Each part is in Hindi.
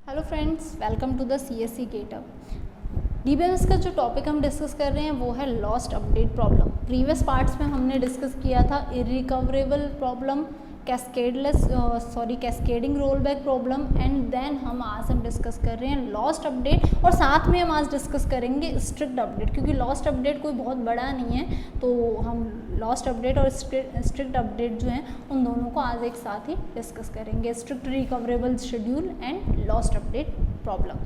Hello friends, welcome to the CSC getup. DBMS का जो टॉपिक हम डिस्कस कर रहे हैं वो है lost update problem. Previous parts में हमने डिस्कस किया था irrecoverable problem, cascading roll back problem and then हम डिस्कस कर रहे हैं लॉस्ट अपडेट और साथ में हम आज डिस्कस करेंगे स्ट्रिक्ट अपडेट, क्योंकि लॉस्ट अपडेट कोई बहुत बड़ा नहीं है, तो हम लॉस्ट अपडेट और स्ट्रिक्ट अपडेट जो हैं उन दोनों को आज एक साथ ही डिस्कस करेंगे। Strict recoverable schedule and lost update problem.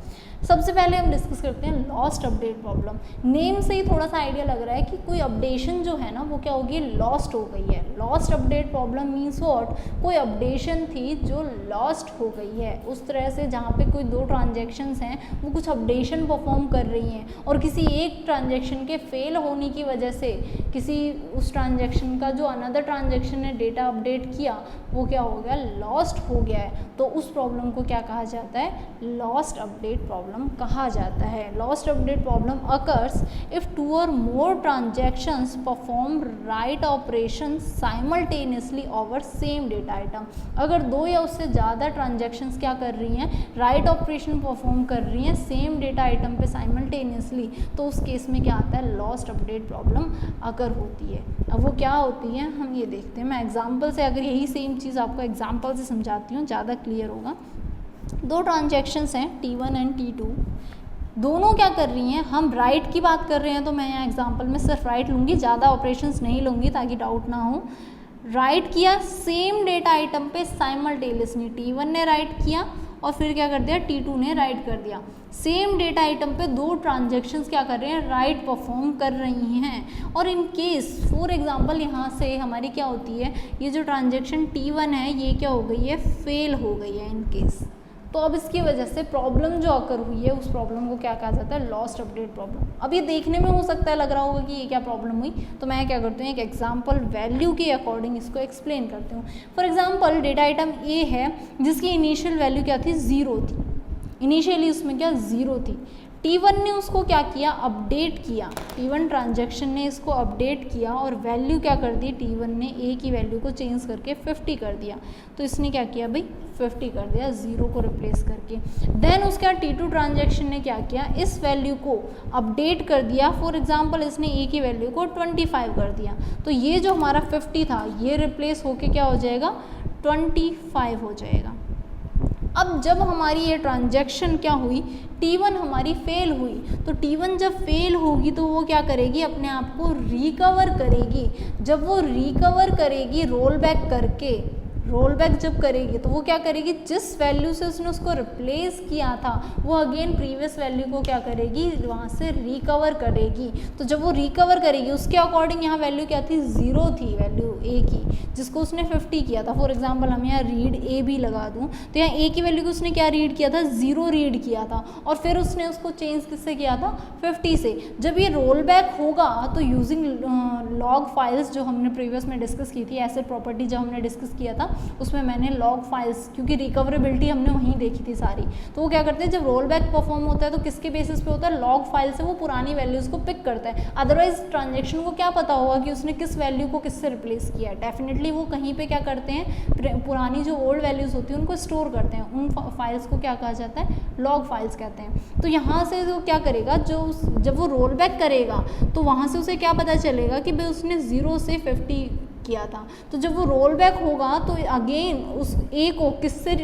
सबसे पहले हम डिस्कस करते हैं लॉस्ट अपडेट प्रॉब्लम। नेम से ही थोड़ा सा आइडिया लग रहा है कि कोई अपडेशन जो है ना वो क्या होगी, लॉस्ट हो गई है। Lost update problem means what, कोई अपडेशन थी जो लॉस्ट हो गई है। उस तरह से जहाँ पे कोई दो ट्रांजेक्शन्स हैं वो कुछ अपडेशन परफॉर्म कर रही हैं और किसी एक ट्रांजेक्शन के फेल होने की वजह से किसी उस ट्रांजेक्शन का जो अनदर ट्रांजेक्शन ने डेटा अपडेट किया वो क्या हो गया, लॉस्ट हो गया है। तो उस प्रॉब्लम को क्या कहा जाता है, लॉस्ट अपडेट प्रॉब्लम कहा जाता है। Lost update problem occurs if two or more transactions perform write operation simultaneously over same data item. अगर दो या उससे ज़्यादा ट्रांजेक्शंस क्या कर रही हैं, राइट ऑपरेशन परफॉर्म कर रही हैं सेम डेटा आइटम पे साइमल्टेनियसली, तो उस केस में क्या आता है, लॉस्ट अपडेट प्रॉब्लम अकर होती है। अब वो क्या होती है हम ये देखते हैं। मैं एग्जाम्पल से, अगर यही सेम चीज़ आपको एग्जाम्पल से समझाती हूँ ज़्यादा क्लियर होगा। दो ट्रांजेक्शंस हैं T1 एंड T2, दोनों क्या कर रही हैं, हम राइट की बात कर रहे हैं तो मैं यहाँ एग्जांपल में सिर्फ राइट लूँगी, ज़्यादा ऑपरेशंस नहीं लूँगी ताकि डाउट ना हो। राइट किया सेम डेटा आइटम पे साइमल्टेनियसली, T1 ने राइट किया और फिर क्या कर दिया, T2 ने राइट कर दिया। सेम डेटा आइटम पे दो ट्रांजेक्शन्स क्या कर रहे हैं, राइट परफॉर्म कर रही हैं। और इन केस फॉर एग्जांपल यहाँ से हमारी क्या होती है, ये जो ट्रांजेक्शन T1 है ये क्या हो गई है, फेल हो गई है इन केस। तो अब इसकी वजह से प्रॉब्लम जो अकर हुई है उस प्रॉब्लम को क्या कहा जाता है, लॉस्ट अपडेट प्रॉब्लम। अब ये देखने में हो सकता है लग रहा होगा कि ये क्या प्रॉब्लम हुई, तो मैं क्या करती हूँ एक एग्जांपल वैल्यू के अकॉर्डिंग इसको एक्सप्लेन करती हूँ। फॉर एग्जांपल डेटा आइटम ए है जिसकी इनिशियल वैल्यू क्या थी, 0 थी। इनिशियली उसमें क्या 0 थी। T1 ने उसको क्या किया, अपडेट किया। T1 ट्रांजैक्शन ने इसको अपडेट किया और वैल्यू क्या कर दी, T1 ने ए की वैल्यू को चेंज करके 50 कर दिया। तो इसने क्या किया भाई, 50 कर दिया 0 को रिप्लेस करके। देन उसके बाद T2 ट्रांजैक्शन ने क्या किया, इस वैल्यू को अपडेट कर दिया। फॉर एग्जांपल इसने ए की वैल्यू को 25 कर दिया। तो ये जो हमारा 50 था ये रिप्लेस होके क्या हो जाएगा, 25 हो जाएगा। अब जब हमारी ये ट्रांजैक्शन क्या हुई, T1 हमारी फेल हुई, तो T1 जब फेल होगी तो वो क्या करेगी, अपने आप को रिकवर करेगी। जब वो रिकवर करेगी रोल बैक करके, रोल बैक जब करेगी तो वो क्या करेगी, जिस वैल्यू से उसने उसको रिप्लेस किया था वो अगेन प्रीवियस वैल्यू को क्या करेगी, वहाँ से रिकवर करेगी। तो जब वो रिकवर करेगी उसके अकॉर्डिंग यहाँ वैल्यू क्या थी, 0 थी वैल्यू ए की, जिसको उसने 50 किया था। फॉर एग्जांपल हम यहाँ रीड ए भी लगा दूँ तो यहाँ ए की वैल्यू को उसने क्या रीड किया था, 0 रीड किया था और फिर उसने उसको चेंज किससे किया था, 50 से। जब ये रोल बैक होगा तो यूजिंग लॉग फाइल्स जो हमने प्रीवियस में डिस्कस की थी, एसिड प्रॉपर्टी जब हमने डिस्कस किया था उसमें मैंने लॉग फाइल्स, क्योंकि रिकवरेबिलिटी हमने वहीं देखी थी सारी, तो वो क्या करते हैं जब रोल बैक परफॉर्म होता है तो किसके बेसिस पे होता है, लॉग फाइल से वो पुरानी वैल्यूज़ को पिक करता है। अदरवाइज ट्रांजेक्शन को क्या पता होगा कि उसने किस वैल्यू को किससे रिप्लेस किया है। डेफिनेटली वो कहीं पे क्या करते हैं, पुरानी जो ओल्ड वैल्यूज़ होती हैं उनको स्टोर करते हैं। उन फाइल्स को क्या कहा जाता है, लॉग फाइल्स कहते हैं। तो यहाँ से वो क्या करेगा, जब वो रोल बैक करेगा तो वहाँ से उसे क्या पता चलेगा कि भाई उसने 0 से 50 किया था। तो जब वो रोल बैक होगा तो अगेन उस ए को किससे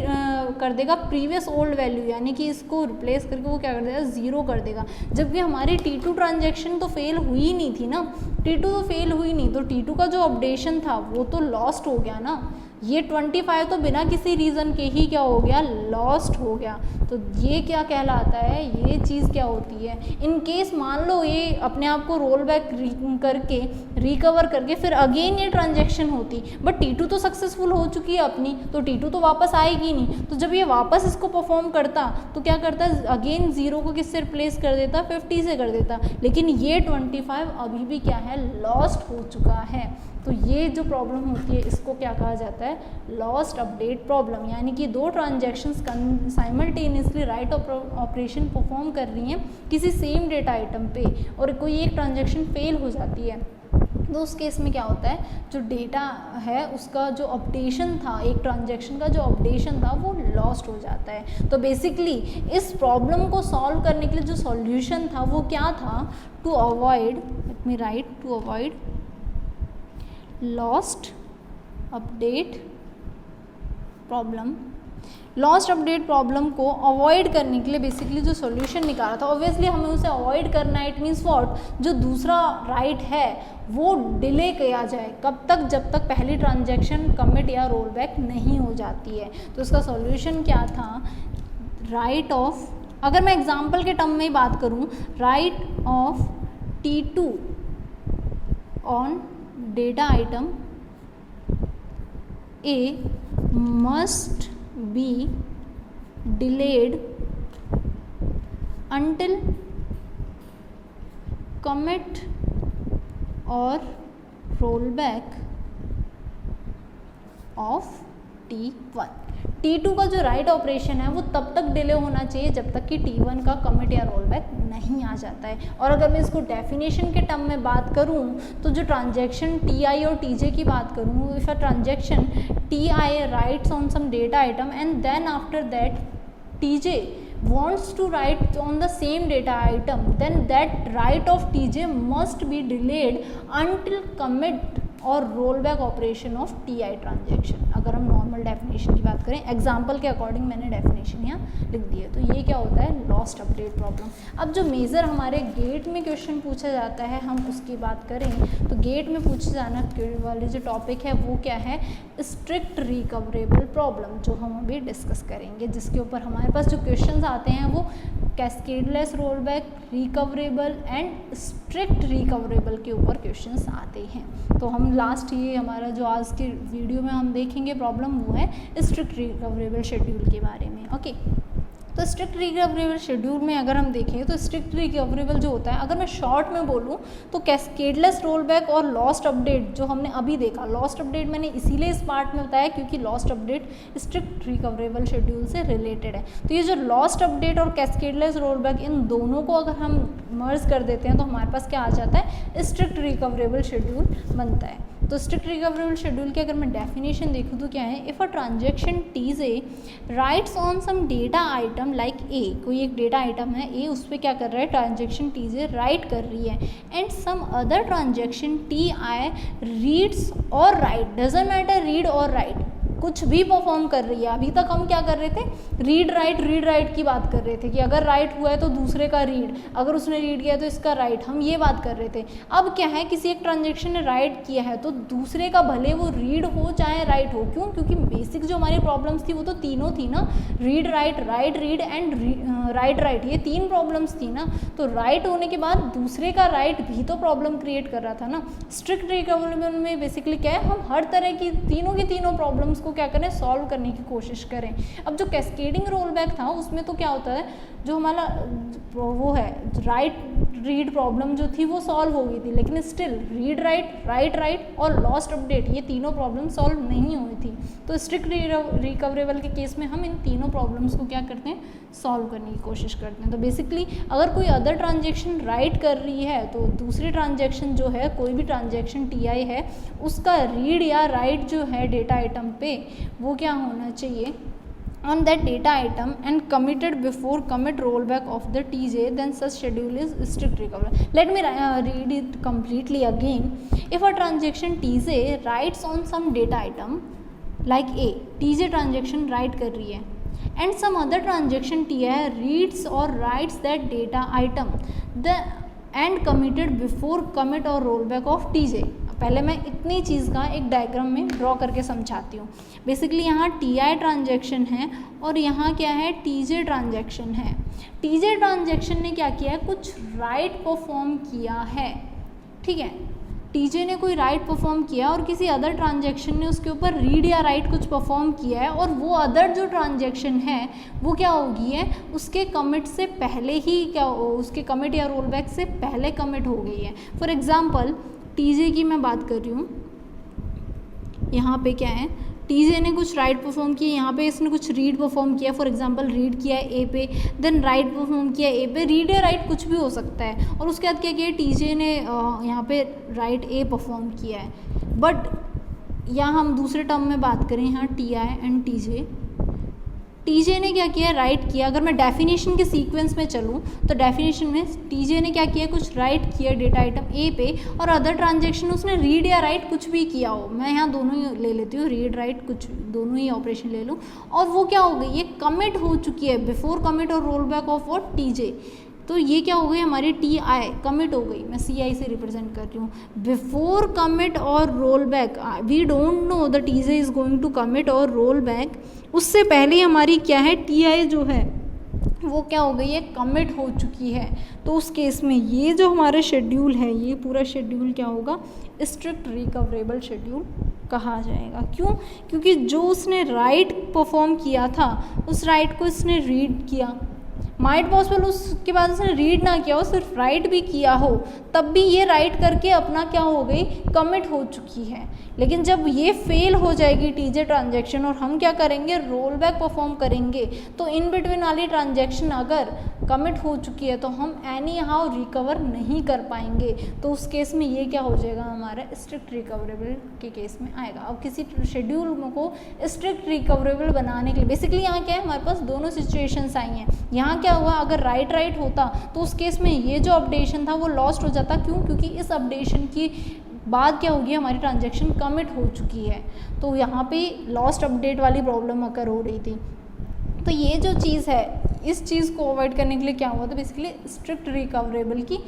कर देगा, प्रीवियस ओल्ड वैल्यू, यानी कि इसको रिप्लेस करके वो क्या कर देगा, 0 कर देगा। जबकि हमारी T2 ट्रांजैक्शन तो फेल हुई ही नहीं थी ना, T2 तो फेल हुई नहीं, तो T2 का जो अपडेशन था वो तो लॉस्ट हो गया ना। ये 25 तो बिना किसी रीज़न के ही क्या हो गया, लॉस्ट हो गया। तो ये क्या कहलाता है, ये चीज़ क्या होती है, इन केस मान लो ये अपने आप को रोल बैक करके रिकवर करके फिर अगेन ये ट्रांजैक्शन होती, बट T2 तो सक्सेसफुल हो चुकी है अपनी, तो T2 तो वापस आएगी नहीं। तो जब ये वापस इसको परफॉर्म करता तो क्या करता, अगेन 0 को किससे रिप्लेस कर देता, 50 से कर देता। लेकिन ये 25 अभी भी क्या है, लॉस्ट हो चुका है। तो ये जो प्रॉब्लम होती है इसको क्या कहा जाता है, लॉस्ट अपडेट प्रॉब्लम। यानी कि दो transactions simultaneously write operation perform कर रही हैं किसी सेम डेटा आइटम पे और कोई एक ट्रांजैक्शन फेल हो जाती है, तो उस केस में क्या होता है, जो डेटा है उसका जो अपडेशन था, एक ट्रांजैक्शन का जो अपडेशन था वो लॉस्ट हो जाता है। तो बेसिकली इस प्रॉब्लम को सॉल्व करने के लिए जो सॉल्यूशन था वो क्या था, to avoid, let me write, to avoid lost update problem. Lost update problem को अवॉइड करने के लिए बेसिकली जो सॉल्यूशन निकाला था, ऑब्वियसली हमें उसे अवॉइड करना है। इट मीन्स व्हाट, जो दूसरा राइट है वो डिले किया जाए, कब तक, जब तक पहली ट्रांजैक्शन कमिट या रोल बैक नहीं हो जाती है। तो इसका सॉल्यूशन क्या था, राइट ऑफ, अगर मैं एग्जांपल के टर्म में बात करूं, right of T2 on data item A must be delayed until commit or rollback of T1। T2 का जो राइट ऑपरेशन है वो तब तक डिले होना चाहिए जब तक कि T1 का कमिट या रोल बैक नहीं आ जाता है। और अगर मैं इसको डेफिनेशन के टर्म में बात करूं तो जो ट्रांजैक्शन Ti और Tj की बात करूं, if a transaction Ti writes on some data item and then after that Tj wants to write on the same data item, then that right of Tj must be delayed until commit और roll back operation of Ti transaction. अगर हम नॉर्मल डेफिनेशन की बात करें, एग्जांपल के अकॉर्डिंग मैंने डेफिनेशन यहाँ लिख दी है। तो ये क्या होता है, लॉस्ट अपडेट प्रॉब्लम। अब जो मेजर हमारे गेट में क्वेश्चन पूछा जाता है, हम उसकी बात करें तो गेट में पूछे जाने वाले जो टॉपिक है वो क्या है, स्ट्रिक्ट रिकवरेबल प्रॉब्लम, जो हम अभी डिस्कस करेंगे, जिसके ऊपर हमारे पास जो क्वेश्चन आते हैं वो cascadeless roll back, recoverable and strict recoverable के ऊपर क्वेश्चंस आते हैं। तो हम लास्ट ये हमारा जो आज के वीडियो में हम देखेंगे प्रॉब्लम वो है स्ट्रिक्ट रिकवरेबल शेड्यूल के बारे में। ओके, तो स्ट्रिक्ट रिकवरेबल शेड्यूल में अगर हम देखें तो स्ट्रिक्ट रिकवरेबल जो होता है, अगर मैं शॉर्ट में बोलूँ तो कैस्केडलेस रोल बैक और लॉस्ट अपडेट जो हमने अभी देखा, लॉस्ट अपडेट मैंने इसीलिए इस पार्ट में बताया क्योंकि lost update strict recoverable schedule से रिलेटेड है। तो ये जो लॉस्ट अपडेट और कैस्केडलेस रोल बैक, इन दोनों को अगर हम मर्ज कर देते हैं तो हमारे पास क्या आ जाता है, स्ट्रिक्ट रिकवरेबल शेड्यूल बनता है। तो स्ट्रिक्ट रिकवरेबल शेड्यूल की अगर मैं डेफिनेशन देखूँ तो क्या है, if a transaction Tj writes on some data item like A, कोई एक डेटा आइटम है A, उस पर क्या कर रहा है, ट्रांजैक्शन Tj राइट कर रही है, and some other transaction Ti reads और राइट, डजंट मैटर रीड और राइट, कुछ भी परफॉर्म कर रही है। अभी तक हम क्या कर रहे थे, रीड राइट की बात कर रहे थे कि अगर राइट हुआ है तो दूसरे का रीड, अगर उसने रीड किया है तो इसका राइट, हम ये बात कर रहे थे। अब क्या है, किसी एक ट्रांजैक्शन ने राइट किया है तो दूसरे का भले वो रीड हो चाहे राइट हो, क्यों, क्योंकि बेसिक जो हमारी प्रॉब्लम्स थी वो तो तीनों थी ना, read write, right read and right, ये तीन प्रॉब्लम्स थी ना। तो राइट होने के बाद दूसरे का राइट भी तो प्रॉब्लम क्रिएट कर रहा था ना। स्ट्रिक्ट रिकवरेबल में बेसिकली क्या है, हम हर तरह की तीनों प्रॉब्लम्स को क्या करें, सॉल्व करने की कोशिश करें। अब जो कैस्केडिंग रोल बैक था उसमें तो क्या होता है, जो हमारा वो है राइट रीड प्रॉब्लम जो थी वो सॉल्व हो गई थी, लेकिन स्टिल रीड राइट और लॉस्ट अपडेट, ये तीनों प्रॉब्लम सॉल्व नहीं हुई थी। तो स्ट्रिक्ट रिकवरेबल के केस में हम इन तीनों प्रॉब्लम्स को क्या करते हैं, सॉल्व करने की कोशिश करते हैं। तो बेसिकली अगर कोई अदर ट्रांजैक्शन राइट कर रही है तो दूसरी ट्रांजैक्शन जो है, कोई भी ट्रांजैक्शन Ti है, उसका रीड या राइट जो है डेटा आइटम पे, वो क्या होना चाहिए, on that data item and committed before commit rollback of the Tj, then such schedule is strict recoverable. Let me read it completely again. If a transaction Tj writes on some data item like A, Tj transaction write कर रही है, and some other transaction Ti reads or writes that data item the and committed before commit or rollback of Tj। पहले मैं इतनी चीज़ का एक डायग्राम में ड्रॉ करके समझाती हूँ। बेसिकली यहाँ Ti ट्रांजैक्शन है और यहाँ क्या है, Tj ट्रांजैक्शन है। Tj ट्रांजैक्शन ने क्या किया है, कुछ राइट परफॉर्म किया है, ठीक है, Tj ने कोई राइट परफॉर्म किया और किसी अदर ट्रांजैक्शन ने उसके ऊपर रीड या राइट कुछ परफॉर्म किया है, और वो अदर जो ट्रांजैक्शन है वो क्या होगी है, उसके कमिट से पहले ही क्या, उसके कमिट या रोल बैक से पहले कमिट हो गई है। फॉर एग्जाम्पल Tj की मैं बात कर रही हूँ, यहाँ पे क्या है, टीजे ने कुछ राइट परफॉर्म किया, यहाँ पे इसने कुछ रीड परफॉर्म किया, फॉर एग्जांपल रीड किया है ए पे, देन राइट परफॉर्म किया ए पे, रीड या राइट कुछ भी हो सकता है, और उसके बाद क्या किया टीजे ने यहाँ पे राइट ए परफॉर्म किया है। बट यहाँ हम दूसरे टर्म में बात करें, यहाँ T I and TJ, TJ ने क्या किया राइट किया। अगर मैं डेफिनेशन के सीक्वेंस में चलूँ तो डेफिनेशन में टीजे ने क्या किया कुछ राइट किया डेटा आइटम ए पे, और अदर ट्रांजेक्शन उसने रीड या राइट कुछ भी किया हो, मैं यहाँ दोनों ही ले लेती हूँ, रीड राइट कुछ दोनों ही ऑपरेशन ले लूँ, और वो क्या हो गई ये कमिट हो चुकी है बिफोर कमिट और roll back of what TJ. तो ये क्या हो गई हमारी टी आई कमिट हो गई, मैं सी आई से रिप्रेजेंट कर रही हूँ। बिफोर कमिट और roll back we don't know the TJ is going to commit और रोल बैक, उससे पहले हमारी क्या है टी आई जो है वो क्या हो गई है कमिट हो चुकी है। तो उस केस में ये जो हमारा शेड्यूल है ये पूरा शेड्यूल क्या होगा स्ट्रिक्ट रिकवरेबल शेड्यूल कहा जाएगा। क्यों? क्योंकि जो उसने राइट परफॉर्म किया था उस राइट को इसने रीड किया, माइट पॉसिबल उसके बाद उसने रीड ना किया हो सिर्फ राइट भी किया हो, तब भी ये राइट करके अपना क्या हो गई कमिट हो चुकी है। लेकिन जब ये फेल हो जाएगी टीजे ट्रांजैक्शन और हम क्या करेंगे रोल बैक परफॉर्म करेंगे, तो इन बिटवीन वाली ट्रांजैक्शन अगर कमिट हो चुकी है तो हम एनी हाउ रिकवर नहीं कर पाएंगे। तो उस केस में ये क्या हो जाएगा हमारा स्ट्रिक्ट रिकवरेबल के केस में आएगा। अब किसी शेड्यूल को स्ट्रिक्ट रिकवरेबल बनाने के लिए बेसिकली यहाँ क्या है हमारे पास दोनों सिचुएशंस आई हैं। यहाँ क्या हुआ अगर राइट होता तो उस केस में ये जो अपडेशन था वो लॉस्ट हो जाता। क्यों? क्योंकि इस अपडेशन की बाद क्या होगी हमारी ट्रांजैक्शन कमिट हो चुकी है, तो यहाँ पे लॉस्ट अपडेट वाली प्रॉब्लम अकर हो रही थी। तो ये जो चीज़ है इस चीज़ को अवॉइड करने के लिए क्या हुआ था बेसिकली स्ट्रिक्ट रिकवरेबल की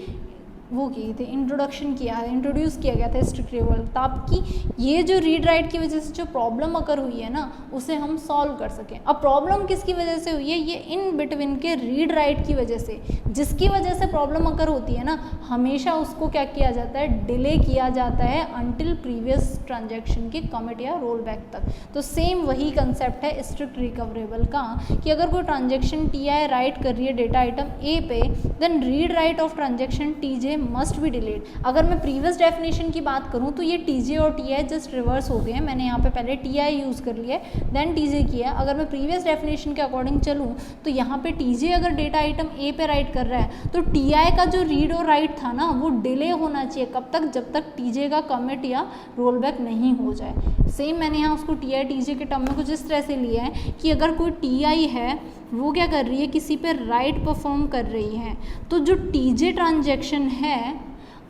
वो की थी इंट्रोड्यूस किया गया था स्ट्रिक्ट रिकवरेबल, ताकि ये जो रीड राइट की वजह से जो प्रॉब्लम अकर हुई है ना उसे हम सॉल्व कर सकें। अब प्रॉब्लम किसकी वजह से हुई है? ये इन बिटवीन के रीड राइट की वजह से, जिसकी वजह से प्रॉब्लम अकर होती है ना हमेशा उसको क्या किया जाता है डिले किया जाता है अनटिल प्रीवियस ट्रांजैक्शन के कमिट या रोल बैक तक। तो सेम वही कंसेप्ट है स्ट्रिक्ट रिकवरेबल का कि अगर कोई ट्रांजैक्शन टी आई राइट कर रही है डेटा आइटम ए पे, then read write of transaction T J must be delayed. अगर मैं प्रीवियस डेफिनेशन की बात करूं तो ये टी जे और टी आई जस्ट रिवर्स हो गए हैं। मैंने यहाँ पे पहले टी आई यूज़ कर लिया है देन टी जे किया। अगर मैं प्रीवियस डेफिनेशन के अकॉर्डिंग चलूँ तो यहाँ पे टी जे अगर डेटा आइटम ए पे राइट कर रहा है तो टी आई का जो रीड और राइट था ना वो डिले होना चाहिए। कब तक? जब तक टी जे का कमिट या रोल बैक नहीं हो जाए। सेम मैंने यहाँ उसको टी आई टी जे के टर्म में कुछ इस तरह से लिया है कि अगर कोई टी आई है वो क्या कर रही है किसी पे राइट परफॉर्म कर रही है, तो जो टी जे ट्रांजैक्शन है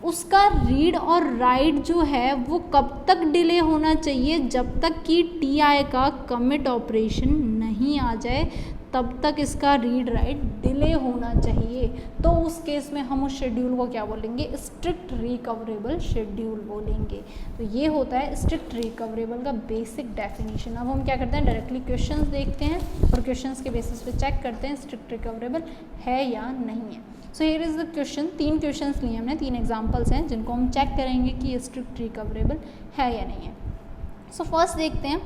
उसका रीड और राइट जो है वो कब तक डिले होना चाहिए? जब तक कि टी आई का कमिट ऑपरेशन नहीं आ जाए तब तक इसका रीड राइट डिले होना चाहिए। तो उस केस में हम उस शेड्यूल को क्या बोलेंगे? स्ट्रिक्ट रिकवरेबल शेड्यूल बोलेंगे। तो ये होता है स्ट्रिक्ट रिकवरेबल का बेसिक डेफिनेशन। अब हम क्या करते हैं डायरेक्टली क्वेश्चंस देखते हैं और क्वेश्चंस के बेसिस पे चेक करते हैं स्ट्रिक्ट रिकवरेबल है या नहीं है। So here is the question, 3 questions लिए हमने, 3 एग्जांपल्स हैं जिनको हम चेक करेंगे कि ये स्ट्रिक्ट रिकवरेबल है या नहीं है। सो फर्स्ट देखते हैं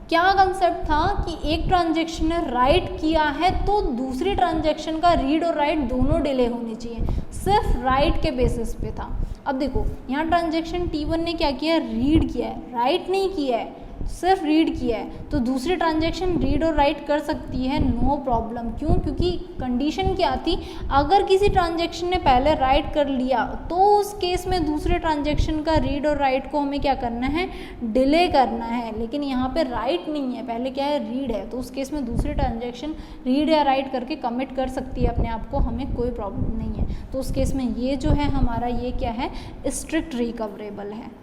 क्या कंसेप्ट था कि एक ट्रांजैक्शन ने राइट किया है तो दूसरी ट्रांजैक्शन का रीड और राइट दोनों डिले होनी चाहिए, सिर्फ राइट के बेसिस पे था। अब देखो यहाँ ट्रांजैक्शन T1 ने क्या किया रीड किया है, राइट नहीं किया है, सिर्फ रीड किया है, तो दूसरी ट्रांजैक्शन रीड और राइट कर सकती है नो प्रॉब्लम। क्यों? क्योंकि कंडीशन क्या थी अगर किसी ट्रांजैक्शन ने पहले राइट कर लिया तो उस केस में दूसरे ट्रांजैक्शन का रीड और राइट को हमें क्या करना है डिले करना है। लेकिन यहाँ पे राइट नहीं है, पहले क्या है रीड है, तो उस केस में दूसरी ट्रांजैक्शन रीड या राइट करके कमिट कर सकती है अपने आप को, हमें कोई प्रॉब्लम नहीं है। तो उस केस में ये जो है हमारा ये क्या है स्ट्रिक्ट रिकवरेबल है।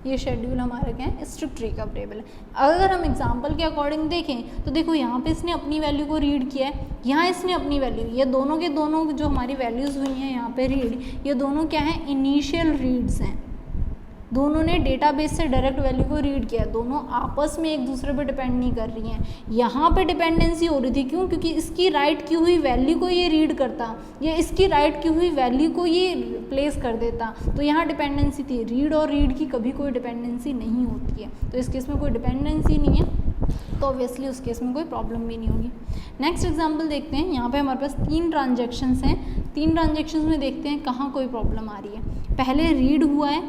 ये शेड्यूल हमारा क्या है स्ट्रिक्ट रिकवरेबल है। अगर हम एग्जांपल के अकॉर्डिंग देखें तो देखो यहाँ पे इसने अपनी वैल्यू को रीड किया है, यहाँ इसने अपनी वैल्यू, ये दोनों के दोनों जो हमारी वैल्यूज़ हुई हैं यहाँ पे रीड, ये दोनों क्या है इनिशियल रीड्स हैं। दोनों ने डेटाबेस से डायरेक्ट वैल्यू को रीड किया, दोनों आपस में एक दूसरे पे डिपेंड नहीं कर रही हैं। यहाँ पे डिपेंडेंसी हो रही थी, क्यों? क्योंकि इसकी राइट की हुई वैल्यू को ये रीड करता या इसकी राइट की हुई वैल्यू को ये रिप्लेस कर देता, तो यहाँ डिपेंडेंसी थी। रीड और रीड की कभी कोई डिपेंडेंसी नहीं होती है, तो इस केस में कोई डिपेंडेंसी नहीं है, तो ऑब्वियसली उस केस में कोई प्रॉब्लम भी नहीं होगी। नेक्स्ट एग्जाम्पल देखते हैं। यहाँ पे हमारे पास 3 ट्रांजेक्शन्स हैं, 3 ट्रांजेक्शन्स में देखते हैं कहाँ कोई प्रॉब्लम आ रही है। पहले रीड हुआ है,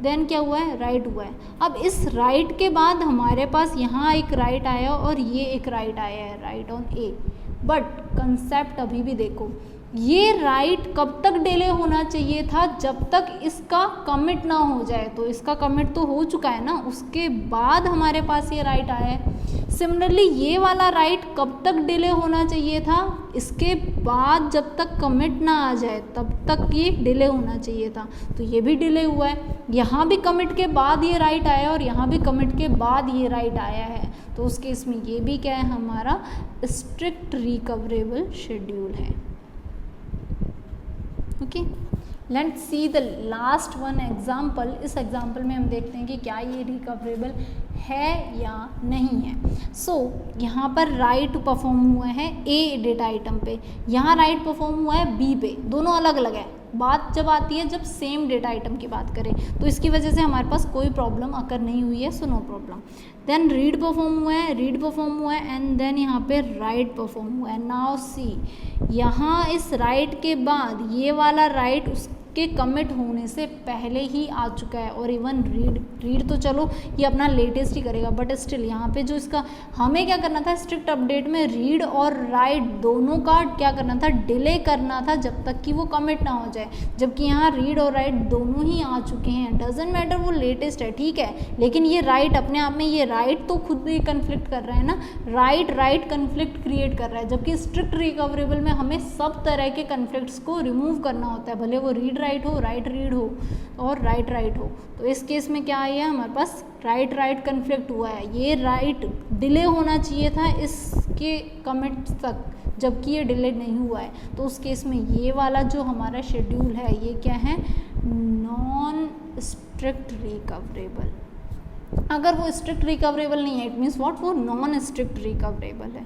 देन क्या हुआ है, राइट हुआ है। अब इस राइट के बाद हमारे पास यहाँ एक राइट आया और ये एक राइट आया है, right on A. But concept अभी भी देखो, ये राइट कब तक डिले होना चाहिए था, जब तक इसका कमिट ना हो जाए। तो इसका कमिट तो हो चुका है ना, उसके बाद हमारे पास ये राइट आया है। सिमिलरली ये वाला राइट कब तक डिले होना चाहिए था, इसके बाद जब तक कमिट ना आ जाए तब तक ये डिले होना चाहिए था। तो ये भी डिले हुआ है। यहाँ भी कमिट के बाद ये राइट आया और यहाँ भी कमिट के बाद ये राइट आया है। तो उस केस में ये भी क्या है, हमारा स्ट्रिक्ट रिकवरेबल शेड्यूल है। Okay, let's see the last one example. इस एग्जाम्पल में हम देखते हैं कि क्या ये रिकवरेबल है या नहीं है। सो यहाँ पर राइट परफॉर्म हुआ है ए डेटा आइटम पे, यहाँ राइट परफॉर्म हुआ है बी पे, दोनों अलग अलग है। बात जब आती है जब सेम डेटा आइटम की बात करें, तो इसकी वजह से हमारे पास कोई प्रॉब्लम अकर नहीं हुई है, so no problem. Then read perform हुआ है, रीड परफॉर्म हुआ है, एंड देन यहाँ पे राइट परफॉर्म हुआ है। नाउ सी, यहाँ इस राइट के बाद ये वाला राइट उसके कमिट होने से पहले ही आ चुका है। और इवन रीड तो चलो ये अपना लेटेस्ट ही करेगा, बट स्टिल यहाँ पे जो इसका हमें क्या करना था, स्ट्रिक्ट अपडेट में रीड और राइट दोनों का क्या करना था, डिले करना था जब तक कि वो कमिट ना हो जाए। जबकि यहाँ रीड और राइट दोनों ही आ चुके हैं, डजेंट मैटर वो लेटेस्ट है, ठीक है, लेकिन ये राइट अपने आप में, ये राइट तो खुद ही कन्फ्लिक्ट कर रहा है ना, राइट कन्फ्लिक्ट क्रिएट कर रहा है। जबकि स्ट्रिक्ट रिकवरेबल में हमें सब तरह के कन्फ्लिक्ट्स को रिमूव करना होता है, भले वो रीड राइट हो, राइट रीड हो और राइट राइट हो। तो इस केस में क्या है, हमारे पास राइट कन्फ्लिक्ट हुआ है। ये राइट डिले होना चाहिए था इसके कमिट तक, जबकि ये डिले नहीं हुआ है। तो उस केस में ये वाला जो हमारा शेड्यूल है ये क्या है, नॉन स्ट्रिक्ट रिकवरेबल। अगर वो स्ट्रिक्ट रिकवरेबल नहीं है, इट मीन्स व्हाट, वो नॉन स्ट्रिक्ट रिकवरेबल है,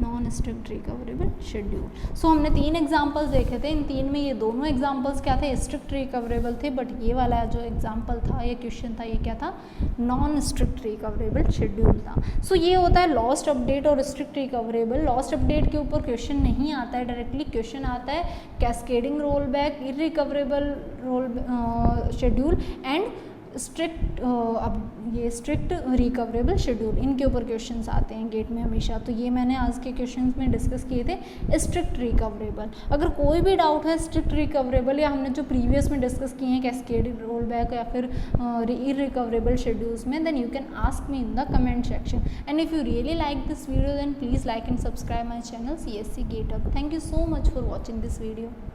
नॉन स्ट्रिक्ट रिकवरेबल शेड्यूल। सो हमने 3 एग्जांपल्स देखे थे, इन 3 में ये दोनों एग्जांपल्स क्या थे, स्ट्रिक्ट रिकवरेबल थे, बट ये वाला जो एग्जांपल था, ये क्वेश्चन था, ये क्या था, नॉन स्ट्रिक्ट रिकवरेबल शेड्यूल था। सो ये होता है लॉस्ट अपडेट और स्ट्रिक्ट रिकवरेबल। लॉस्ट अपडेट के ऊपर क्वेश्चन नहीं आता है डायरेक्टली, क्वेश्चन आता है cascading roll back, irrecoverable roll schedule and strict अब ये स्ट्रिक्ट रिकवरेबल शेड्यूल, इनके ऊपर क्वेश्चंस आते हैं गेट में हमेशा। तो ये मैंने आज के क्वेश्चंस में डिस्कस किए थे स्ट्रिक्ट रिकवरेबल। अगर कोई भी डाउट है स्ट्रिक्ट रिकवरेबल या हमने जो प्रीवियस में डिस्कस किए हैं कैस्केडिंग रोल बैक या फिर इररिकवरेबल शेड्यूल्स में, then you can ask me in the comment section. And if you really like this video then please like and subscribe my channel CSC GateUp। Thank you so much for watching this video.